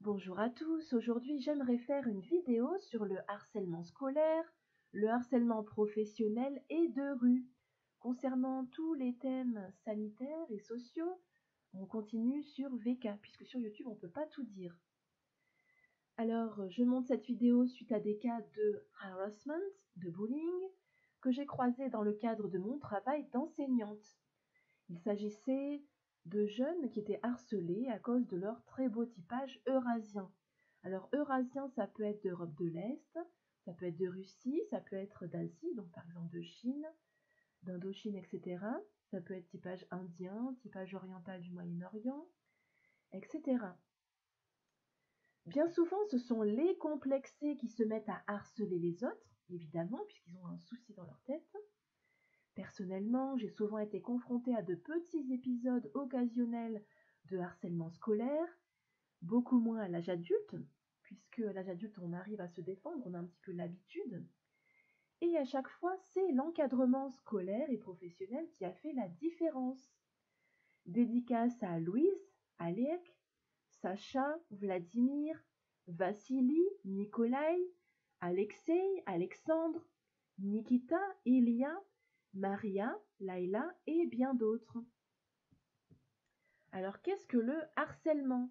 Bonjour à tous, aujourd'hui j'aimerais faire une vidéo sur le harcèlement scolaire, le harcèlement professionnel et de rue. Concernant tous les thèmes sanitaires et sociaux, on continue sur VK, puisque sur YouTube on ne peut pas tout dire. Alors je monte cette vidéo suite à des cas de harassment, de bullying, que j'ai croisés dans le cadre de mon travail d'enseignante. Il s'agissait de jeunes qui étaient harcelés à cause de leur très beau typage eurasien. Alors eurasien, ça peut être d'Europe de l'Est, ça peut être de Russie, ça peut être d'Asie, donc par exemple de Chine, d'Indochine, etc. Ça peut être typage indien, typage oriental du Moyen-Orient, etc. Bien souvent, ce sont les complexés qui se mettent à harceler les autres, évidemment, puisqu'ils ont un souci dans leur tête. Personnellement, j'ai souvent été confrontée à de petits épisodes occasionnels de harcèlement scolaire, beaucoup moins à l'âge adulte, puisque à l'âge adulte, on arrive à se défendre, on a un petit peu l'habitude. Et à chaque fois, c'est l'encadrement scolaire et professionnel qui a fait la différence. Dédicace à Louise, Alec, Sacha, Vladimir, Vassili, Nikolai, Alexei, Alexandre, Nikita, Ilya, Maria, Laila et bien d'autres. Alors qu'est-ce que le harcèlement?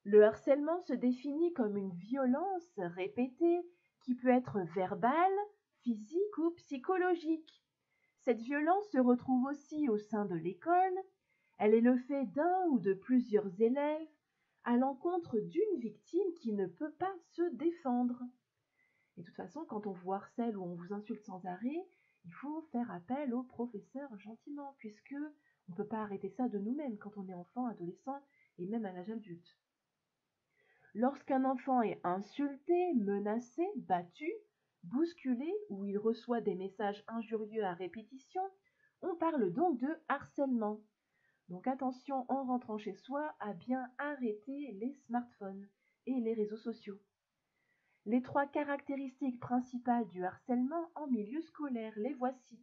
Le harcèlement se définit comme une violence répétée qui peut être verbale, physique ou psychologique. Cette violence se retrouve aussi au sein de l'école. Elle est le fait d'un ou de plusieurs élèves à l'encontre d'une victime qui ne peut pas se défendre. Et de toute façon, quand on vous harcèle ou on vous insulte sans arrêt, il faut faire appel au professeur gentiment, puisque on ne peut pas arrêter ça de nous-mêmes quand on est enfant, adolescent et même à l'âge adulte. Lorsqu'un enfant est insulté, menacé, battu, bousculé ou il reçoit des messages injurieux à répétition, on parle donc de harcèlement. Donc attention en rentrant chez soi à bien arrêter les smartphones et les réseaux sociaux. Les trois caractéristiques principales du harcèlement en milieu scolaire, les voici.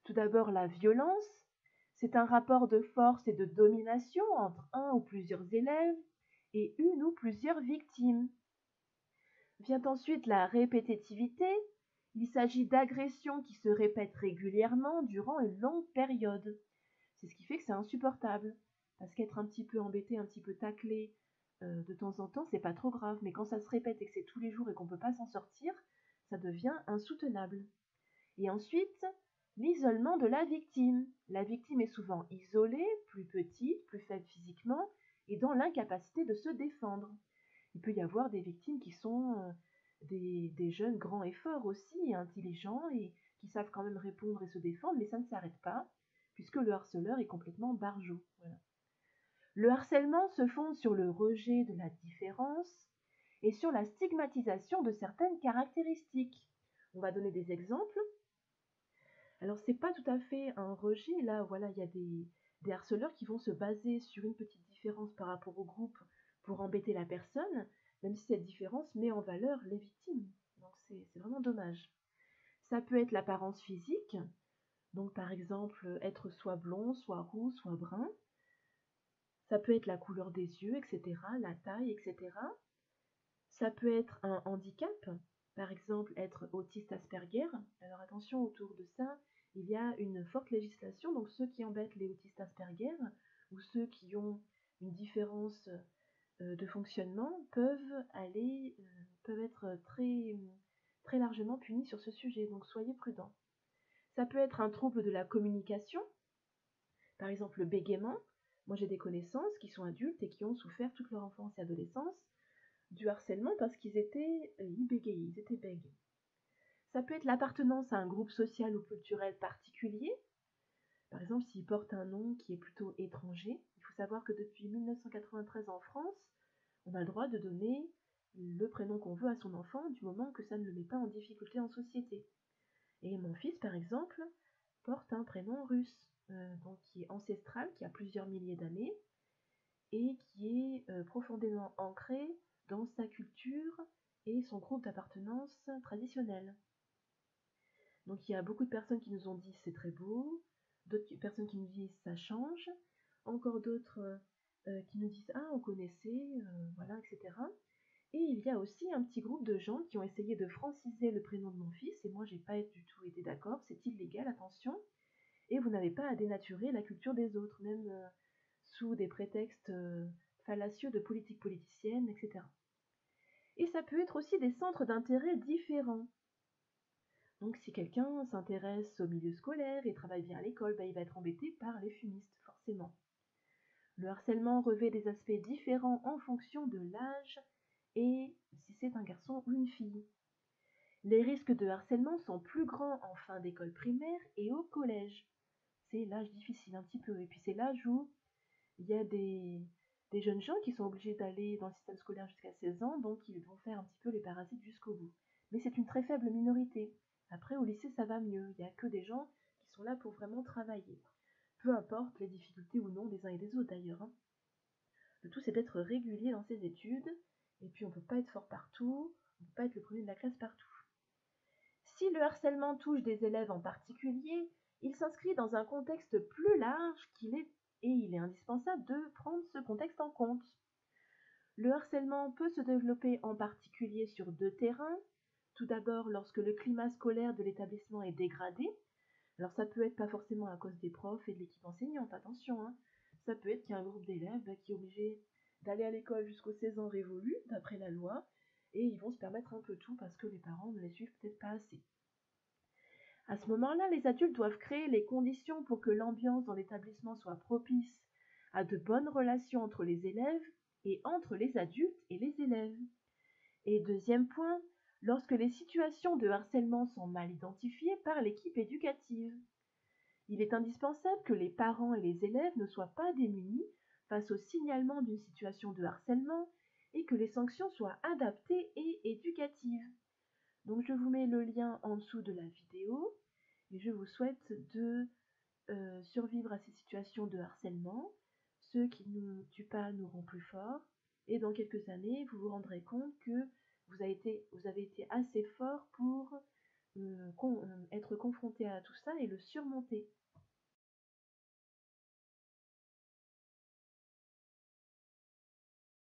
Tout d'abord la violence, c'est un rapport de force et de domination entre un ou plusieurs élèves et une ou plusieurs victimes. Vient ensuite la répétitivité, il s'agit d'agressions qui se répètent régulièrement durant une longue période. C'est ce qui fait que c'est insupportable, parce qu'être un petit peu embêté, un petit peu taclé de temps en temps, c'est pas trop grave, mais quand ça se répète et que c'est tous les jours et qu'on peut pas s'en sortir, ça devient insoutenable. Et ensuite, l'isolement de la victime. La victime est souvent isolée, plus petite, plus faible physiquement, et dans l'incapacité de se défendre. Il peut y avoir des victimes qui sont des jeunes grands et forts aussi, intelligents, et qui savent quand même répondre et se défendre, mais ça ne s'arrête pas, puisque le harceleur est complètement barjot. Voilà. Le harcèlement se fonde sur le rejet de la différence et sur la stigmatisation de certaines caractéristiques. On va donner des exemples. Alors, c'est pas tout à fait un rejet. Là, voilà, il y a des harceleurs qui vont se baser sur une petite différence par rapport au groupe pour embêter la personne, même si cette différence met en valeur les victimes. Donc, c'est vraiment dommage. Ça peut être l'apparence physique. Donc, par exemple, être soit blond, soit roux, soit brun. Ça peut être la couleur des yeux, etc., la taille, etc. Ça peut être un handicap, par exemple être autiste Asperger. Alors attention, autour de ça, il y a une forte législation, donc ceux qui embêtent les autistes Asperger ou ceux qui ont une différence de fonctionnement peuvent être très, très largement punis sur ce sujet, donc soyez prudents. Ça peut être un trouble de la communication, par exemple le bégaiement. Moi j'ai des connaissances qui sont adultes et qui ont souffert toute leur enfance et adolescence du harcèlement parce ils bégayaient, ils étaient bègues. Ça peut être l'appartenance à un groupe social ou culturel particulier. Par exemple, s'ils portent un nom qui est plutôt étranger, il faut savoir que depuis 1993 en France, on a le droit de donner le prénom qu'on veut à son enfant du moment que ça ne le met pas en difficulté en société. Et mon fils, par exemple, porte un prénom russe, donc qui est ancestral, qui a plusieurs milliers d'années, et qui est profondément ancré dans sa culture et son groupe d'appartenance traditionnel. Donc il y a beaucoup de personnes qui nous ont dit c'est très beau, d'autres personnes qui nous disent ça change, encore d'autres qui nous disent ah on connaissait, voilà, etc. Et il y a aussi un petit groupe de gens qui ont essayé de franciser le prénom de mon fils, et moi j'ai pas du tout été d'accord, c'est illégal, attention, et vous n'avez pas à dénaturer la culture des autres, même sous des prétextes fallacieux de politique politicienne, etc. Et ça peut être aussi des centres d'intérêt différents. Donc si quelqu'un s'intéresse au milieu scolaire et travaille bien à l'école, il va être embêté par les fumistes, forcément. Le harcèlement revêt des aspects différents en fonction de l'âge et si c'est un garçon ou une fille. Les risques de harcèlement sont plus grands en fin d'école primaire et au collège. C'est l'âge difficile un petit peu. Et puis c'est l'âge où il y a des jeunes gens qui sont obligés d'aller dans le système scolaire jusqu'à 16 ans, donc ils vont faire un petit peu les parasites jusqu'au bout. Mais c'est une très faible minorité. Après, au lycée, ça va mieux. Il n'y a que des gens qui sont là pour vraiment travailler. Peu importe les difficultés ou non des uns et des autres d'ailleurs. Le tout, c'est d'être régulier dans ses études. Et puis, on ne peut pas être fort partout. On ne peut pas être le premier de la classe partout. Si le harcèlement touche des élèves en particulier, il s'inscrit dans un contexte plus large et il est indispensable de prendre ce contexte en compte. Le harcèlement peut se développer en particulier sur deux terrains. Tout d'abord, lorsque le climat scolaire de l'établissement est dégradé. Alors ça peut être pas forcément à cause des profs et de l'équipe enseignante, attention. Ça peut être qu'il y a un groupe d'élèves qui est obligé d'aller à l'école jusqu'aux 16 ans révolus, d'après la loi, et ils vont se permettre un peu tout parce que les parents ne les suivent peut-être pas assez. À ce moment-là, les adultes doivent créer les conditions pour que l'ambiance dans l'établissement soit propice à de bonnes relations entre les élèves et entre les adultes et les élèves. Et deuxième point, lorsque les situations de harcèlement sont mal identifiées par l'équipe éducative. Il est indispensable que les parents et les élèves ne soient pas démunis face au signalement d'une situation de harcèlement et que les sanctions soient adaptées et éducatives. Donc je vous mets le lien en dessous de la vidéo et je vous souhaite de survivre à ces situations de harcèlement. Ceux qui ne nous tuent pas nous rend plus forts et dans quelques années, vous vous rendrez compte que vous avez été assez fort pour être confronté à tout ça et le surmonter.